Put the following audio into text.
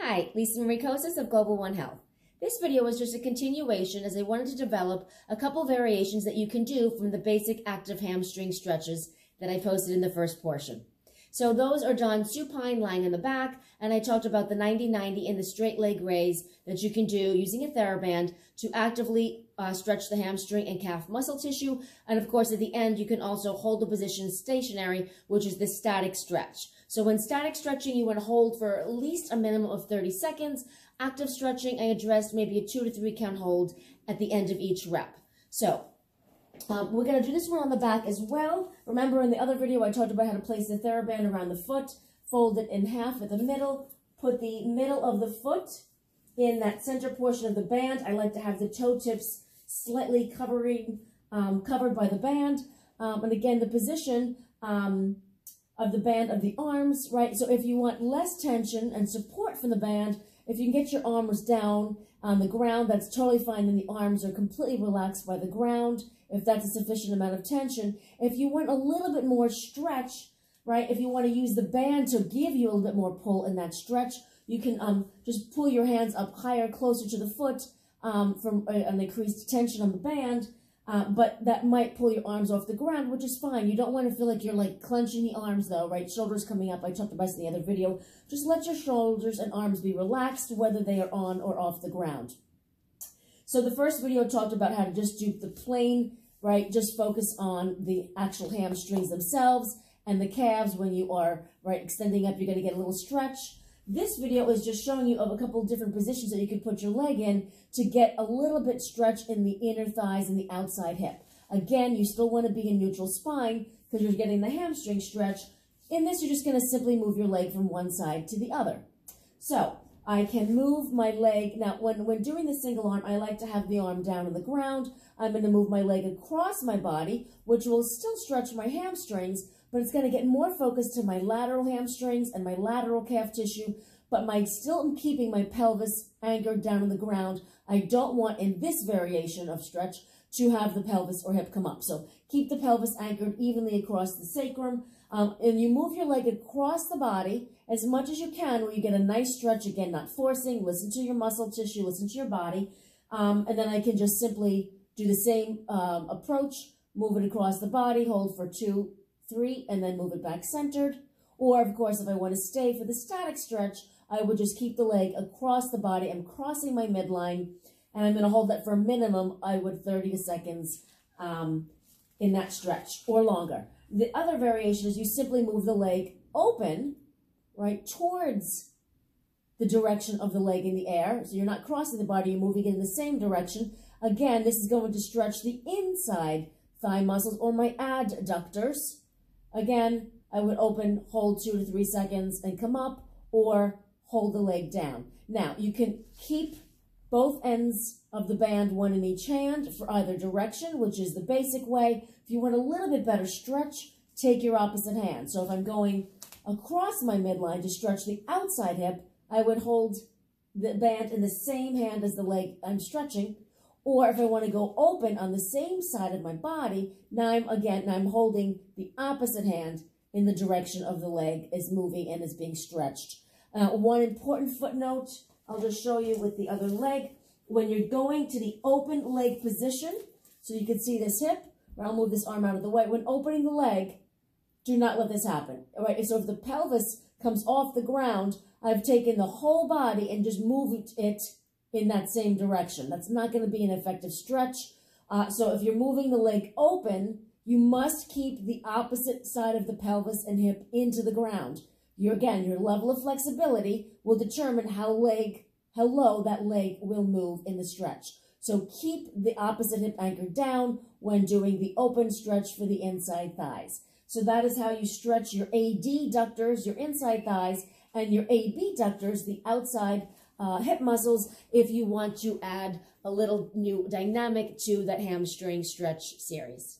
Hi, Lisa Marie Kosas of Global One Health. This video was just a continuation as I wanted to develop a couple variations that you can do from the basic active hamstring stretches that I posted in the first portion. So those are done supine, lying on the back, and I talked about the 90-90 in the straight leg raise that you can do using a Thera-Band to actively stretch the hamstring and calf muscle tissue. And of course, at the end, you can also hold the position stationary, which is the static stretch. So when static stretching, you want to hold for at least a minimum of 30 seconds. Active stretching, I addressed maybe a 2 to 3 count hold at the end of each rep. So we're going to do this one on the back as well. Remember in the other video, I talked about how to place the Thera-Band around the foot, fold it in half at the middle, put the middle of the foot in that center portion of the band. I like to have the toe tips slightly covered by the band. And again, the position of the band of the arms, right? So if you want less tension and support from the band, if you can get your arms down on the ground, that's totally fine, and the arms are completely relaxed by the ground, if that's a sufficient amount of tension. If you want a little bit more stretch, right, if you want to use the band to give you a little bit more pull in that stretch, you can just pull your hands up higher, closer to the foot from an increased tension on the band, but that might pull your arms off the ground, which is fine. You don't want to feel like you're like clenching the arms though, right? Shoulders coming up. I talked about this in the other video. Just let your shoulders and arms be relaxed, whether they are on or off the ground. So the first video talked about how to just do the plain, right? Just focus on the actual hamstrings themselves and the calves. When you are, right, extending up, you're going to get a little stretch. This video is just showing you of a couple of different positions that you can put your leg in to get a little bit stretch in the inner thighs and the outside hip. Again, you still want to be in neutral spine because you're getting the hamstring stretch. In this, you're just going to simply move your leg from one side to the other. So I can move my leg. Now, when doing the single arm, I like to have the arm down on the ground. I'm going to move my leg across my body, which will still stretch my hamstrings, but it's going to get more focused to my lateral hamstrings and my lateral calf tissue, but still am keeping my pelvis anchored down on the ground. I don't want, in this variation of stretch, to have the pelvis or hip come up. So keep the pelvis anchored evenly across the sacrum, and you move your leg across the body as much as you can where you get a nice stretch, again, not forcing. Listen to your muscle tissue, listen to your body, and then I can just simply do the same approach, move it across the body, hold for 2, 3, and then move it back centered. Or, of course, if I want to stay for the static stretch, I would just keep the leg across the body. I'm crossing my midline, and I'm going to hold that for a minimum, 30 seconds in that stretch or longer. The other variation is you simply move the leg open, right, towards the direction of the leg in the air. So you're not crossing the body, you're moving it in the same direction. Again, this is going to stretch the inside thigh muscles or my adductors. Again, I would open, hold 2 to 3 seconds and come up, or hold the leg down. Now, you can keep both ends of the band, one in each hand for either direction, which is the basic way. If you want a little bit better stretch, take your opposite hand. So if I'm going across my midline to stretch the outside hip, I would hold the band in the same hand as the leg I'm stretching. Or if I want to go open on the same side of my body, now I'm holding the opposite hand in the direction of the leg is moving and is being stretched. One important footnote, I'll just show you with the other leg. When you're going to the open leg position, so you can see this hip, I'll move this arm out of the way. When opening the leg, do not let this happen. All right? So if the pelvis comes off the ground, I've taken the whole body and just moved it in that same direction. That's not going to be an effective stretch. So if you're moving the leg open, you must keep the opposite side of the pelvis and hip into the ground. Your level of flexibility will determine how low that leg will move in the stretch. So keep the opposite hip anchored down when doing the open stretch for the inside thighs. So that is how you stretch your ADDUCTORS, your inside thighs, and your ABDUCTORS, the outside hip muscles, if you want to add a little new dynamic to that hamstring stretch series.